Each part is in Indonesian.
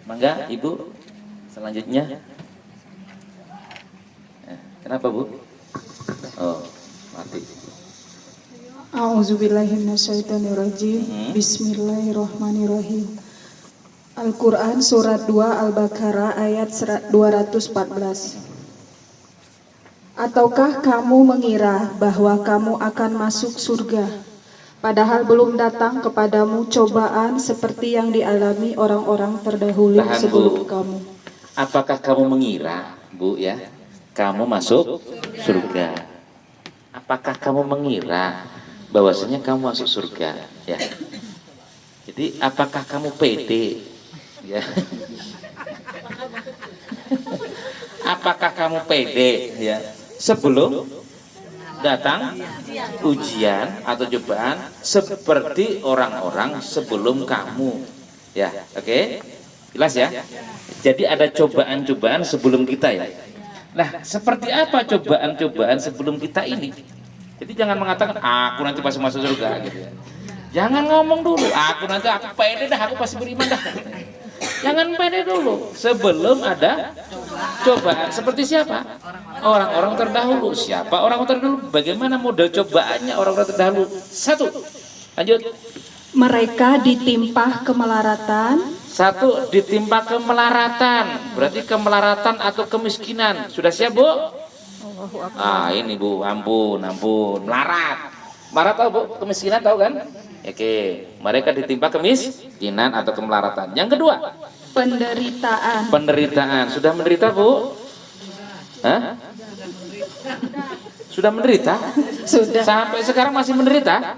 Mangga Ibu, selanjutnya. Kenapa Bu? Oh, mati. A'udzubillahi minasyaitonirrajim. Bismillahirrahmanirrahim. Al-Quran Surat 2 Al-Baqarah ayat 214. Ataukah kamu mengira bahwa kamu akan masuk surga, padahal belum datang kepadamu cobaan seperti yang dialami orang-orang terdahulu sebelum kamu? Apakah kamu mengira, Bu ya, kamu masuk surga? Apakah kamu mengira bahwasanya kamu masuk surga? Ya. Jadi apakah kamu pede? Ya. Apakah kamu pede? Ya. Sebelum datang ujian atau cobaan seperti orang-orang sebelum kamu. Ya, oke? Jelas ya? Jadi ada cobaan-cobaan sebelum kita ya. Nah, seperti apa cobaan-cobaan sebelum kita ini? Jadi jangan mengatakan aku nanti pasti masuk surga gitu ya. Jangan ngomong dulu, aku pede dah, aku pasti beriman dah. Jangan pede dulu sebelum ada cobaan. Seperti siapa? Orang-orang terdahulu. Siapa orang-orang terdahulu? Bagaimana model cobaannya orang-orang terdahulu? Satu, lanjut. Mereka ditimpa kemelaratan. Satu, ditimpa kemelaratan. Berarti kemelaratan atau kemiskinan. Sudah siap Bu? Ini Bu, ampun. Melarat. Melarat tahu Bu? Kemiskinan tahu kan? Oke, mereka ditimpa kemiskinan atau kemelaratan. Yang kedua, penderitaan. Sudah menderita Bu? Hah? Sudah menderita? Sudah. Sampai sekarang masih menderita?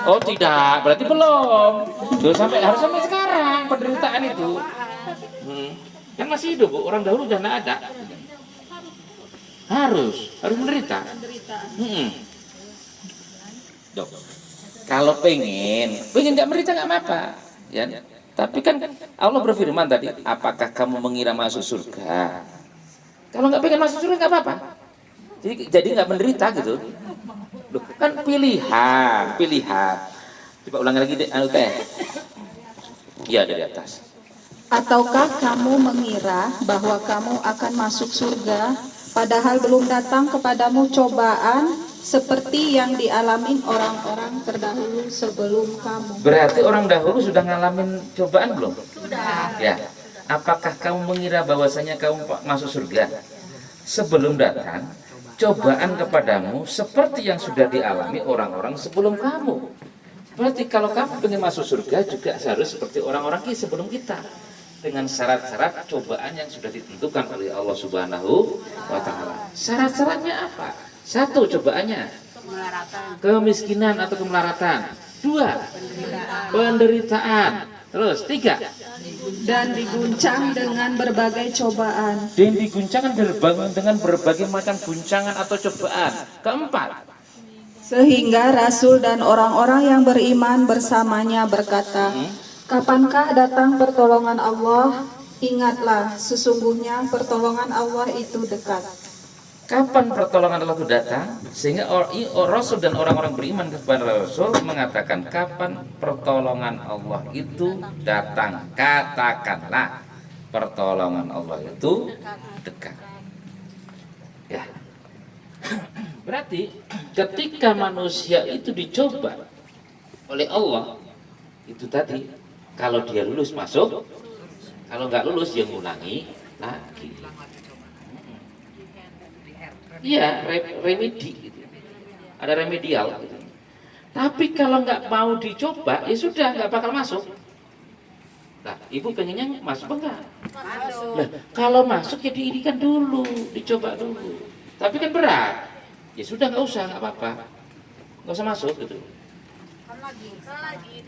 Oh tidak, berarti belum. Harus sampai sekarang penderitaan itu. Kan masih hidup Bu, orang dahulu udah nggak ada. Harus menderita. Dok. Kalau pengen nggak menderita nggak apa-apa, ya. Tapi kan Allah berfirman tadi, apakah kamu mengira masuk surga? Kalau nggak pengen masuk surga nggak apa-apa. Jadi nggak menderita gitu. Loh, kan pilihan. Coba ulangi lagi deh, teh. Iya dari atas. Ataukah kamu mengira bahwa kamu akan masuk surga, padahal belum datang kepadamu cobaan seperti yang dialami orang-orang terdahulu sebelum kamu? Berarti orang dahulu sudah ngalamin cobaan belum? Sudah. Ya. Apakah kamu mengira bahwasanya kamu masuk surga sebelum datang cobaan kepadamu seperti yang sudah dialami orang-orang sebelum kamu? Berarti kalau kamu ingin masuk surga juga harus seperti orang-orang sebelum kita, dengan syarat-syarat cobaan yang sudah ditentukan oleh Allah Subhanahu wa Ta'ala. Syarat-syaratnya apa? Satu, cobaannya kemiskinan atau kemelaratan. Dua, penderitaan. Terus tiga, dan diguncang dengan berbagai cobaan. Dan diguncangkan dengan berbagai macam guncangan atau cobaan. Keempat, sehingga Rasul dan orang-orang yang beriman bersamanya berkata, kapankah datang pertolongan Allah? Ingatlah, sesungguhnya pertolongan Allah itu dekat. Kapan pertolongan Allah itu datang? Sehingga Rasul dan orang-orang beriman kepada Rasul mengatakan, kapan pertolongan Allah itu datang? Katakanlah, pertolongan Allah itu dekat. Ya. Berarti ketika manusia itu dicoba oleh Allah, itu tadi, kalau dia lulus masuk, kalau nggak lulus dia ngulangi lagi. Iya, remedi gitu. Ada remedial gitu. Tapi kalau nggak mau dicoba, ya sudah nggak bakal masuk. Nah, Ibu pengennya masuk enggak? Masuk. Nah, kalau masuk ya diidikan dulu, dicoba dulu. Tapi kan berat. Ya sudah nggak usah, nggak apa-apa. Nggak usah masuk gitu. Lagi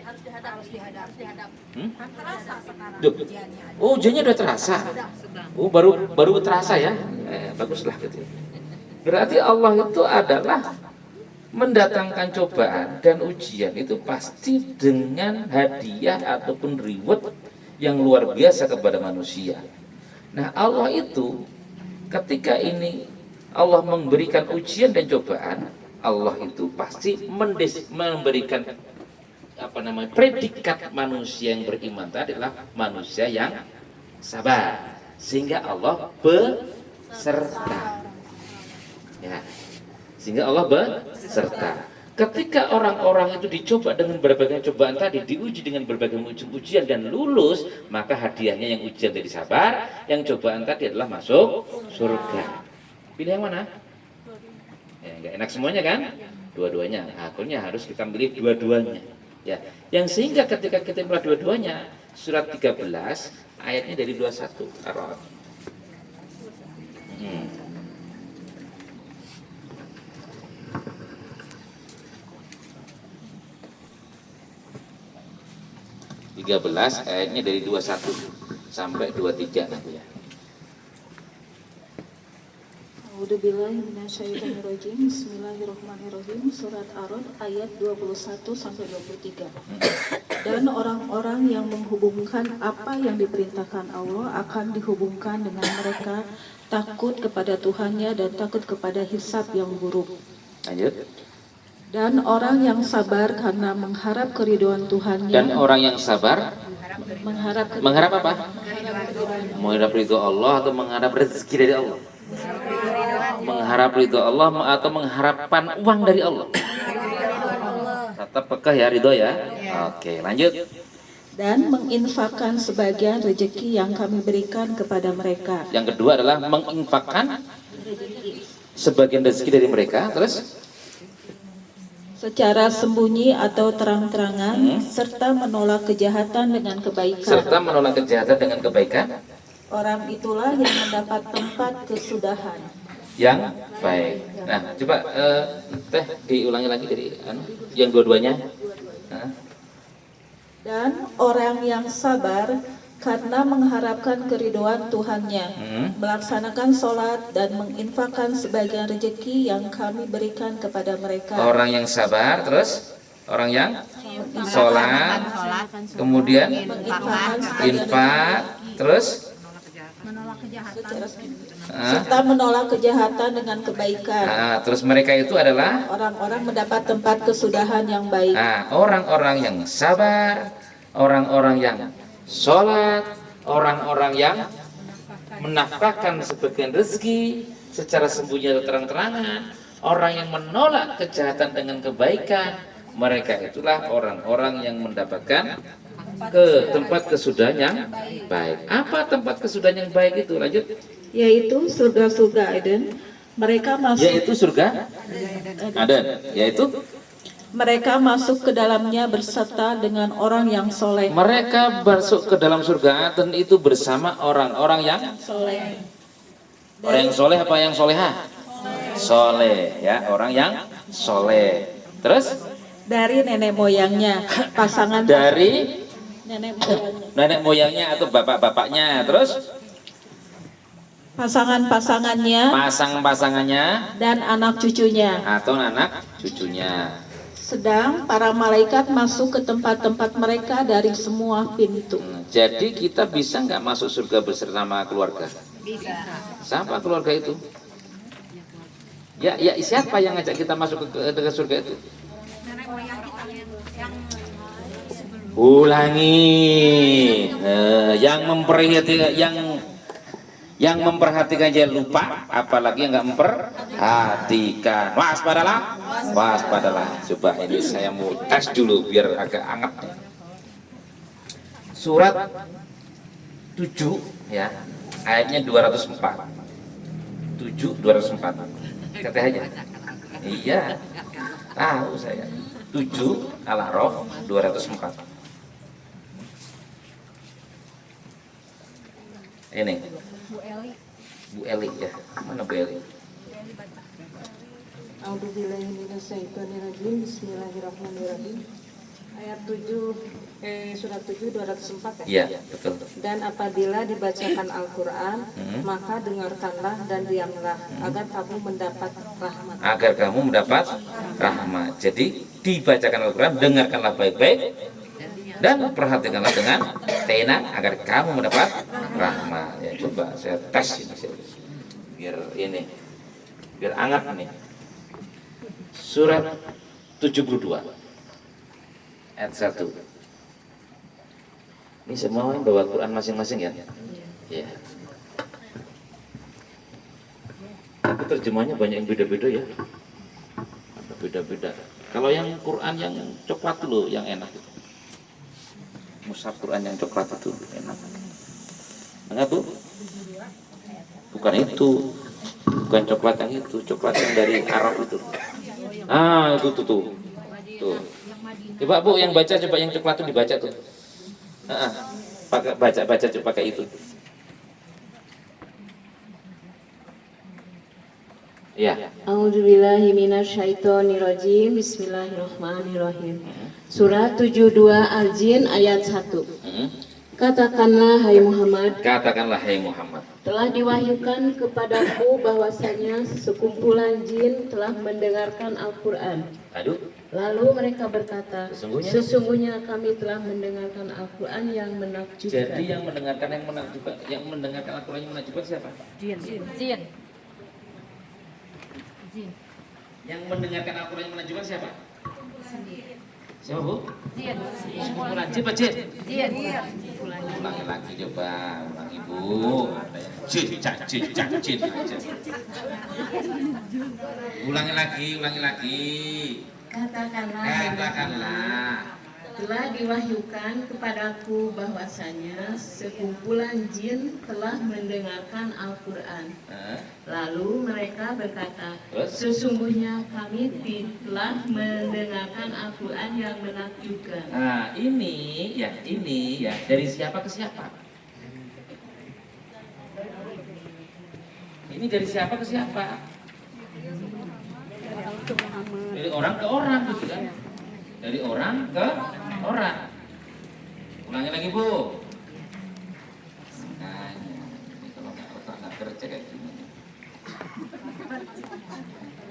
harus dihadap. Terasa sekarang ujiannya. Oh, ujiannya udah terasa. Oh, baru terasa ya. Baguslah gitu. Berarti Allah itu adalah mendatangkan cobaan dan ujian itu pasti dengan hadiah ataupun reward yang luar biasa kepada manusia. Nah, Allah itu ketika ini Allah memberikan ujian dan cobaan, Allah itu pasti memberikan predikat manusia yang beriman tadi adalah manusia yang sabar, sehingga Allah beserta. Ya, sehingga Allah beserta. Ketika orang-orang itu dicoba dengan berbagai cobaan tadi, diuji dengan berbagai ujian dan lulus, maka hadiahnya yang ujian tadi sabar, yang cobaan tadi adalah masuk surga. Pilih yang mana? Ya, nggak enak semuanya kan? Dua-duanya. Akhirnya harus kita pilih dua-duanya. Ya, yang sehingga ketika kita pilih dua-duanya, surat 13 ayatnya dari 21 Ar-Ra'd. 13 ayatnya dari 21 sampai 23 nanti ya. A'udzubillahi minasyaitonirrajim. Bismillahirrahmanirrahim. Surat Ar-Ra'd ayat 21 sampai 23. Dan orang-orang yang menghubungkan apa yang diperintahkan Allah akan dihubungkan dengan mereka takut kepada Tuhannya dan takut kepada hisab yang buruk. Lanjut. Dan orang yang sabar karena mengharap keridhaan Tuhannya. Dan orang yang sabar mengharap apa? Mengharap ridho Allah atau mengharap rezeki dari Allah? Mengharap ridho Allah atau mengharapkan uang dari Allah? Tetap pekah ya ridho ya. Oke, lanjut. Dan menginfakkan sebagian rezeki yang kami berikan kepada mereka. Yang kedua adalah menginfakkan sebagian rezeki dari mereka. Terus Secara sembunyi atau terang-terangan, serta menolak kejahatan dengan kebaikan. serta menolak kejahatan dengan kebaikan Orang itulah yang mendapat tempat kesudahan. yang baik. Nah, coba teh diulangi lagi dari yang dua-duanya. Nah, Dan orang yang sabar karena mengharapkan keridhaan Tuhannya, melaksanakan sholat dan menginfakkan sebagian rezeki yang kami berikan kepada mereka. orang yang sabar, terus orang yang sholat, kemudian infak, terus Serta menolak kejahatan dengan kebaikan. terus mereka itu adalah Orang-orang mendapat tempat kesudahan yang baik. orang-orang yang sabar, orang-orang yang sholat, orang-orang yang menafkahkan sebagian rezeki secara sembunyi atau terang-terangan, orang yang menolak kejahatan dengan kebaikan, mereka itulah orang-orang yang mendapatkan ke tempat kesudahan yang baik. Apa tempat kesudahan yang baik itu? Lanjut. Yaitu surga-surga Eden. Mereka masuk Yaitu surga Aden. Yaitu mereka masuk ke dalamnya berserta dengan orang yang soleh. mereka masuk ke dalam surga Aden itu bersama orang-orang yang Soleh. orang yang soleh apa yang soleha? Soleh ya, orang yang soleh. Terus Dari nenek moyangnya, pasangan dari nenek moyangnya, nenek moyangnya atau bapak-bapaknya, terus pasangan-pasangannya pasang-pasangannya dan anak cucunya. atau anak cucunya. Sedang para malaikat masuk ke tempat-tempat mereka dari semua pintu. Jadi kita bisa nggak masuk surga bersama keluarga? Bisa. Siapa keluarga itu? Ya, siapa yang ngajak kita masuk ke surga itu? Ulangi. Yang memperhatikan aja lupa, apalagi yang nggak memperhatikan. Waspadalah. Coba ini saya mau tes dulu biar agak anget. Surat 7 ya, ayatnya 204. 7:204. Kata aja. Iya. Tahu saya. 7 Al-A'raf 204. Ini Bu Eli ya. Mana Bu Eli? A'udzubillahiminasyaitonirrajim. Bismillahirrahmanirrahim. Ayat 7 surat 7 204 ya. Iya, betul. Dan apabila dibacakan Al-Qur'an, maka dengarkanlah dan diamlah agar kamu mendapat rahmat. Agar kamu mendapat rahmat. Jadi dibacakan Al-Quran, dengarkanlah baik-baik dan perhatikanlah dengan tenang agar kamu mendapat rahmat. Ya, coba saya tes ini biar hangat nih. Surat 72 ayat 1. Ini semua yang bawa Quran masing-masing ya. Ya. Tapi terjemahnya banyak yang beda-beda ya. Ada beda-beda. Kalau yang Quran yang coklat dulu yang enak itu. Mushaf Quran yang coklat itu enak. Enggak Bu? Bukan itu. Bukan coklat yang itu, coklat yang dari Arab itu. Ah, itu tuh. Tuh. Coba Bu yang baca, coba yang coklat itu dibaca tuh. Pakai baca coba pakai itu. Ya. A'udzubillahi minasyaitonirrajim. Bismillahirrahmanirrahim. Surat 72 Al-Jin ayat 1. Katakanlah hai Muhammad, Katakanlah hai Muhammad, telah diwahyukan kepadaku bahwasanya sekumpulan jin telah mendengarkan Al-Quran. aduh, Lalu mereka berkata, Sesungguhnya? sesungguhnya kami telah mendengarkan Al-Quran yang menakjubkan. jadi yang mendengarkan Al-Quran yang menakjubkan siapa? Jin. Yang mendengarkan Al-Quran yang menakjubkan siapa? Siapa Bu? Jin. Sekumpulan jin, Pak Jin. Jin. Ulangi lagi coba, ulangi Bu. Ada yang jin aja. Ulangi lagi. Katakanlah. Telah diwahyukan kepadaku bahwasanya sekumpulan jin telah mendengarkan Al-Quran. Lalu mereka berkata, Terus? sesungguhnya kami telah mendengarkan Al-Quran yang menakjubkan. Nah, ini ya dari siapa ke siapa? Ini dari siapa ke siapa? Dari orang ke orang gitu kan? Dari orang ke orang. Ulangi lagi Bu. Makanya ini kalau nggak otak nggak kerja kayak gini.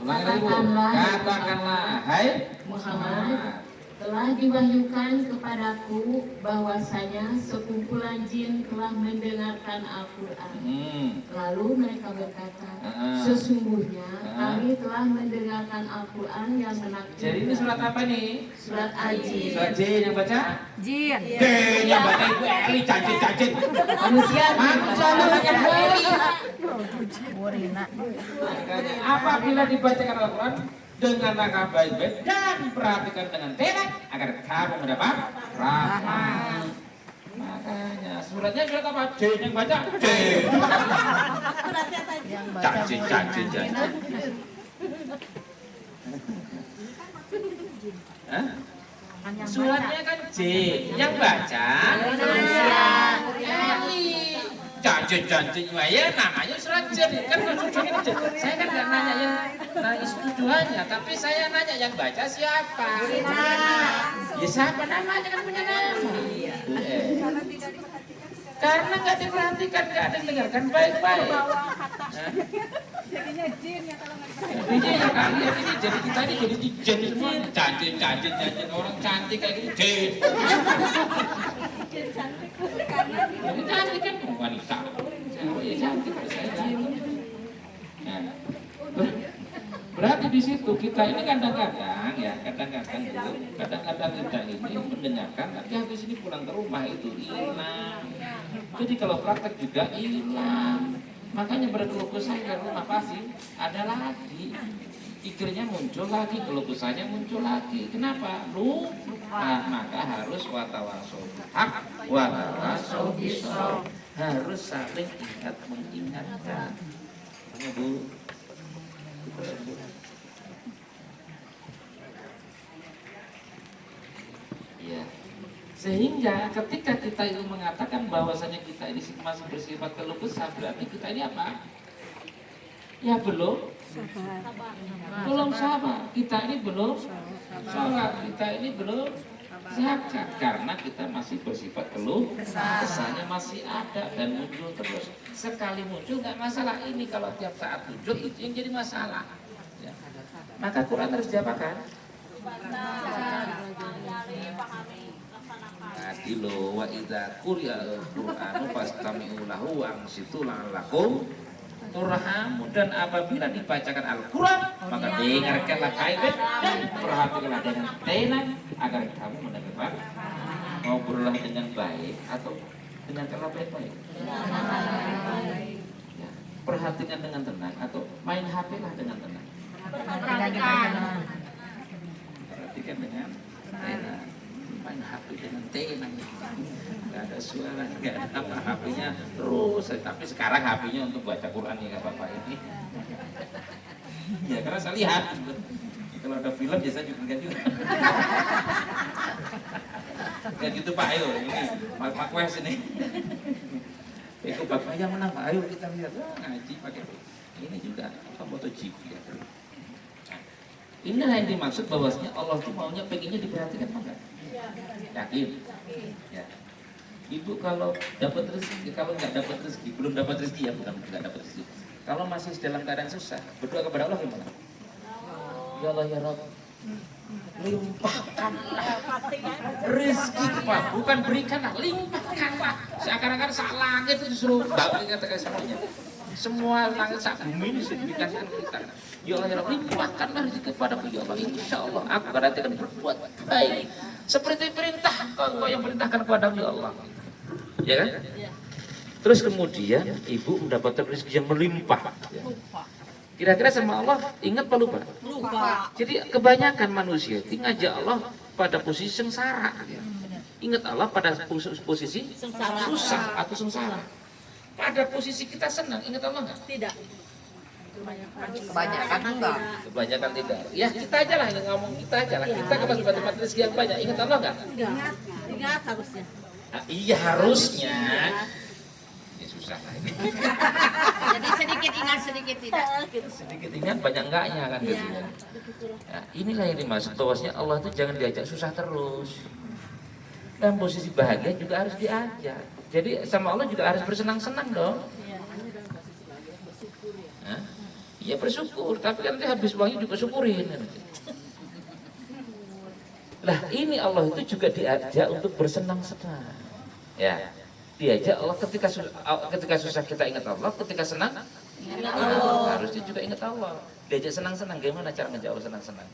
Ulangi lagi Bu. Katakanlah, hai Muhammad, telah diwahyukan kepadaku bahwasanya sekumpulan jin telah mendengarkan Al-Quran. Lalu mereka berkata, sesungguhnya kami telah mendengarkan Al-Quran yang menakjubkan. Jadi ini surat apa nih? Surat Al-Jin. Surat J yang baca? Jin. Yang baca Ibu Eli, cacit. Manusia namanya Bu Eli. Burina. Apabila dibacakan Al-Quran, dengarlah baik-baik dan perhatikan dengan telak agar kamu mendapat rahmat. Makanya suratnya surat apa? J yang baca J. Yang baca Cacit. Hah? Suratnya kan J, yang baca Eli. Cacit, ya namanya surat J. Kan tujuannya J. Saya kan nggak nanya yang tujuannya, tapi saya nanya yang baca siapa. Ya siapa namanya kan punya nama. Karena nggak diperhatikan, nggak ada yang dengarkan baik-baik. Jadinya jin ya kalau nggak diperhatikan. Jadinya kalian ini jadi kita ini jadi jin semua. Cantik orang cantik kayak gitu jin. Jadi cantik kan wanita. Ya cantik saya cantik. Nah, berarti di situ kita ini kadang-kadang kita ini mendengarkan, tapi habis ini pulang ke rumah itu hilang. Jadi kalau praktek juga hilang. Makanya berkeluh kesah ke rumah pasti ada lagi. Pikirnya muncul lagi, keluh kesahnya muncul lagi. Kenapa? Lupa. Maka harus watawasau hak, watawasau bisawab. Harus saling ingat mengingatkan. Bu. Ya. Sehingga ketika kita itu mengatakan bahwasanya kita ini masih bersifat keluh kesah, berarti kita ini apa? Ya belum sabar. Kita ini belum sholat, kita ini belum zakat, karena kita masih bersifat keluh kesahnya masih ada dan muncul terus. Sekali muncul nggak masalah, ini kalau tiap saat muncul itu yang jadi masalah. Ya. Maka Quran harus diapakan? Adilo wa idza quri'al Qur'anu fastami'u lahu wa ansitu la'allakum turhamun. Dan apabila dibacakan Al-Qur'an, maka dengarkanlah baik-baik dan perhatikanlah dengan tenang agar kamu mendapat. Ngobrollah dengan baik atau dengarkanlah baik-baik. memperhatikan dengan tenang atau main HP lah dengan tenang. Perhatikan dengan tenang. Main HP dengan tenang. Nggak ada suara, nggak ada apa, HP-nya terus. Tapi sekarang HP-nya untuk baca Quran ya Bapak ini. Ya karena saya lihat. Kalau ada film biasa juga kan juga. Kayak gitu Pak, ayo ini Pak Wes ini. Itu Bapak yang menang Pak, ayo kita lihat. Ngaji pakai ini juga apa MotoGP ya. Inilah yang dimaksud bahwasanya Allah itu maunya pengennya diperhatikan apa enggak? Yakin? Ya. Ibu kalau dapat rezeki, kalau nggak dapat rezeki, belum dapat rezeki ya, bukan nggak dapat rezeki. Kalau masih dalam keadaan susah, berdoa kepada Allah gimana? Ya Allah ya Rabb, limpahkanlah rezeki Pak, bukan berikanlah, limpahkanlah. Seakan-akan saat langit itu disuruh balik katakan semuanya. Semua langit saat bumi ini sudah diberikan kita. Ya Allah ya Rabb, limpahkanlah rezeki kepadaku ya Allah. Insya Allah aku nanti akan berbuat baik seperti perintah Engkau yang perintahkan kepadaku ya Allah. Ya kan? Terus kemudian ibu mendapatkan rezeki yang melimpah. Kira-kira sama Allah ingat apa lupa? Lupa. Jadi kebanyakan manusia itu ngajak Allah pada posisi sengsara. Ingat Allah pada posisi susah atau sengsara. Pada posisi kita senang, ingat Allah nggak? Tidak. Kebanyakan enggak. Kebanyakan tidak. Ya kita aja lah yang ngomong, kita aja lah. Kita kalau dapat rezeki yang banyak, ingat Allah nggak? Ingat harusnya. Iya harusnya. Ya susah lah ini. Jadi sedikit ingat, sedikit tidak. Sedikit ingat banyak enggaknya kan gitu ya. Nah, inilah yang dimaksud bahwasanya Allah itu jangan diajak susah terus. Dan posisi bahagia juga harus diajak. Jadi sama Allah juga harus bersenang-senang dong. Hah? Ya bersyukur, tapi kan nanti habis uangnya juga syukurin. Lah ini Allah itu juga diajak untuk bersenang-senang. Ya, diajak Allah ketika susah kita ingat Allah, ketika senang ingat Allah. Harusnya juga ingat Allah. Diajak senang-senang, gimana cara ngajak Allah senang-senang?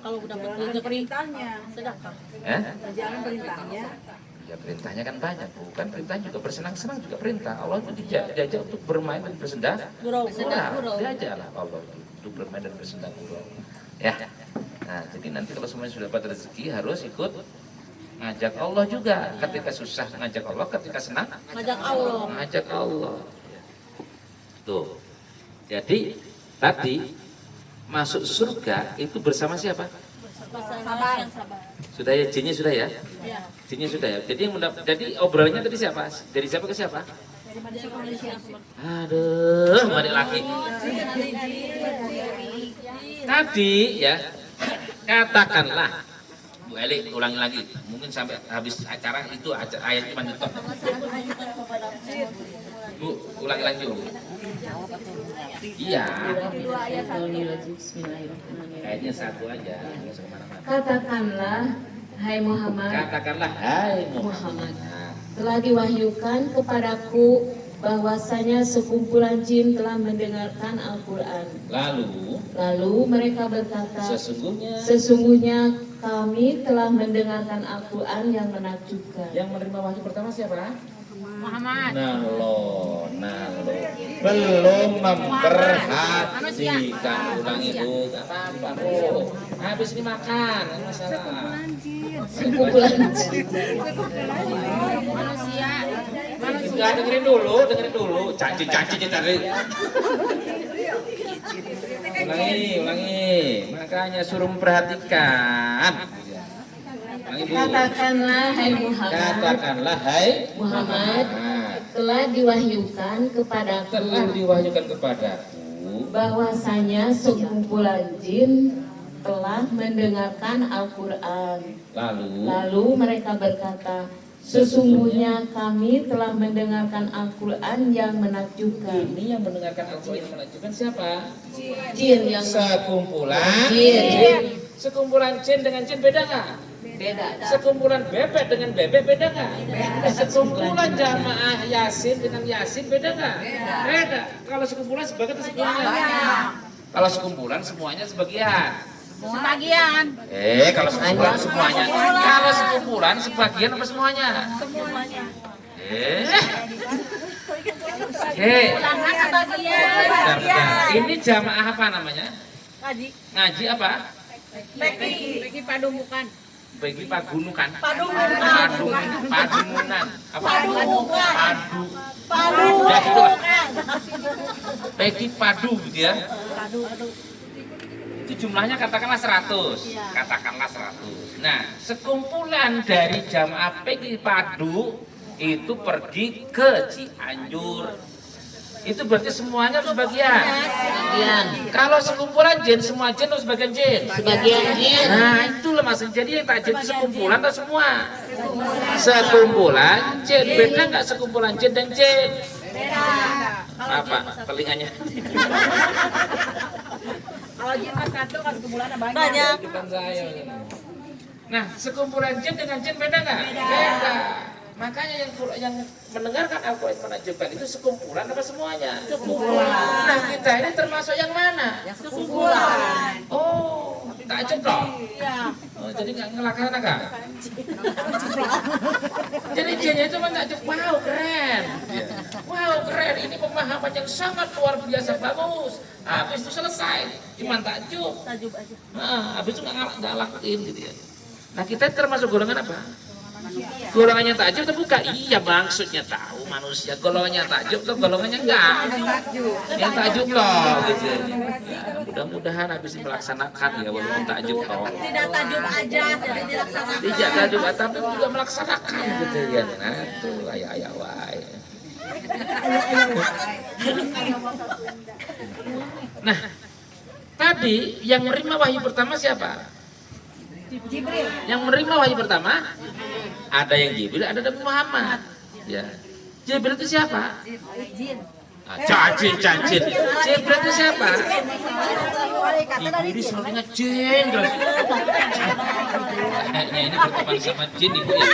Kalau udah dapat perintahnya, sedekah. Jangan perintahnya. Ya perintahnya kan banyak, bukan perintah juga bersenang-senang juga perintah. Allah itu diajak untuk bermain dan bersendahgurau. Diajak lah Allah itu untuk bermain dan bersendahgurau. Ya. Nah, jadi nanti kalau semuanya sudah dapat rezeki harus ikut ngajak Allah juga. Ketika susah ngajak Allah, ketika senang Ngajak Allah. ngajak Allah. Tuh. Jadi tadi masuk surga itu bersama siapa? Sabar. Sudah ya, jinnya sudah ya? Ya. Jinnya sudah ya. Jadi jadi obrolannya tadi siapa? Dari siapa ke siapa? Aduh, balik lagi. Tadi ya, katakanlah Bu Eli ulangi lagi. Mungkin sampai habis acara itu ayat cuma nyetok. Bu, ulangi lagi dulu. Iya. Ayatnya satu aja. Katakanlah, hai Muhammad, Katakanlah, hai Muhammad. telah diwahyukan kepadaku bahwasanya sekumpulan jin telah mendengarkan Al-Quran. Lalu mereka berkata, sesungguhnya kami telah mendengarkan Al-Quran yang menakjubkan. Yang menerima wahyu pertama siapa? Muhammad. Nalo. Belum memperhatikan. Ulangi Bu, gak apa-apa Bu. Habis ini makan, gak masalah. Sekumpulan jin. Manusia. Enggak, dengerin dulu. Caci tadi. Ulangi. Makanya suruh memperhatikan. Ulangi Bu. Katakanlah, hai Muhammad, telah diwahyukan kepadaku bahwasanya sekumpulan jin telah mendengarkan Al-Quran. Lalu mereka berkata, sesungguhnya kami telah mendengarkan Al-Quran yang menakjubkan. Ini yang mendengarkan Al-Quran yang menakjubkan siapa? Jin yang Sekumpulan jin. Sekumpulan jin dengan jin beda nggak? Beda. Sekumpulan bebek dengan bebek beda nggak? Sekumpulan jamaah yasin dengan yasin beda nggak? Beda. Kalau sekumpulan sebagian atau semuanya? Kalau sekumpulan semuanya sebagian. Sebagian. Kalau sekumpulan semuanya. Kalau sekumpulan sebagian apa semuanya? Semuanya. Ulangnya sebagian. Bentar, bentar. Ini jamaah apa namanya? Ngaji. Ngaji apa? Bagi padumukan. Bagi pagunukan. Padumukan. Padumunan. Apa? Padumukan. Padu. Ya, itulah. Bagi padu gitu ya. Itu jumlahnya katakanlah 100. Katakanlah 100. Nah, sekumpulan dari jamaah Pegi Padu itu pergi ke Cianjur. Itu berarti semuanya atau sebagian? Sebagian. Kalau sekumpulan jin, semua jin atau sebagian jin? Sebagian jin. Nah, itulah maksudnya. Jadi yang takjil itu sekumpulan atau semua? Sekumpulan jin. Beda nggak sekumpulan jin dan jin? Apa? Telinganya? Kalau jin mas satu, kalau sekumpulan banyak. Bukan saya. Nah, sekumpulan jin dengan jin beda nggak? Beda. Makanya yang mendengarkan Al-Quran menakjubkan itu sekumpulan apa semuanya? Sekumpulan. Nah, kita ini termasuk yang mana? Sekumpulan. Oh, takjub dong. Iya. Oh, jadi nggak ngelaksanakan? Jadi jinnya itu menakjub. Wow, keren. Wow, keren. Ini pemahaman yang sangat luar biasa bagus. Habis itu selesai, cuma takjub. Tajub aja. Nah, habis itu nggak lakuin gitu ya. Nah, kita termasuk golongan apa? Golongannya takjub atau bukan? Iya, maksudnya tahu manusia. Golongannya takjub atau golongannya enggak? Yang takjub loh gitu. Ya, mudah-mudahan habis melaksanakan ya walaupun takjub loh. Tidak tajub aja, jadi dilaksanakan. Tidak takjub tapi juga melaksanakan gitu ya. Nah, tuh ayah wae. Nah, tadi yang menerima wahyu pertama siapa? Jibril. Yang menerima wahyu pertama ada yang Jibril, ada Nabi Muhammad. Ya. Jibril itu siapa? Jin. Cacing. Jibril itu siapa? Ibu selalunya jin terus. Kayaknya ini berteman sama jin ibu ya.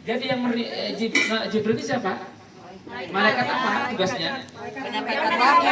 Jadi yang Jibril itu siapa? Malaikat apa tugasnya? Menyampaikan wahyu.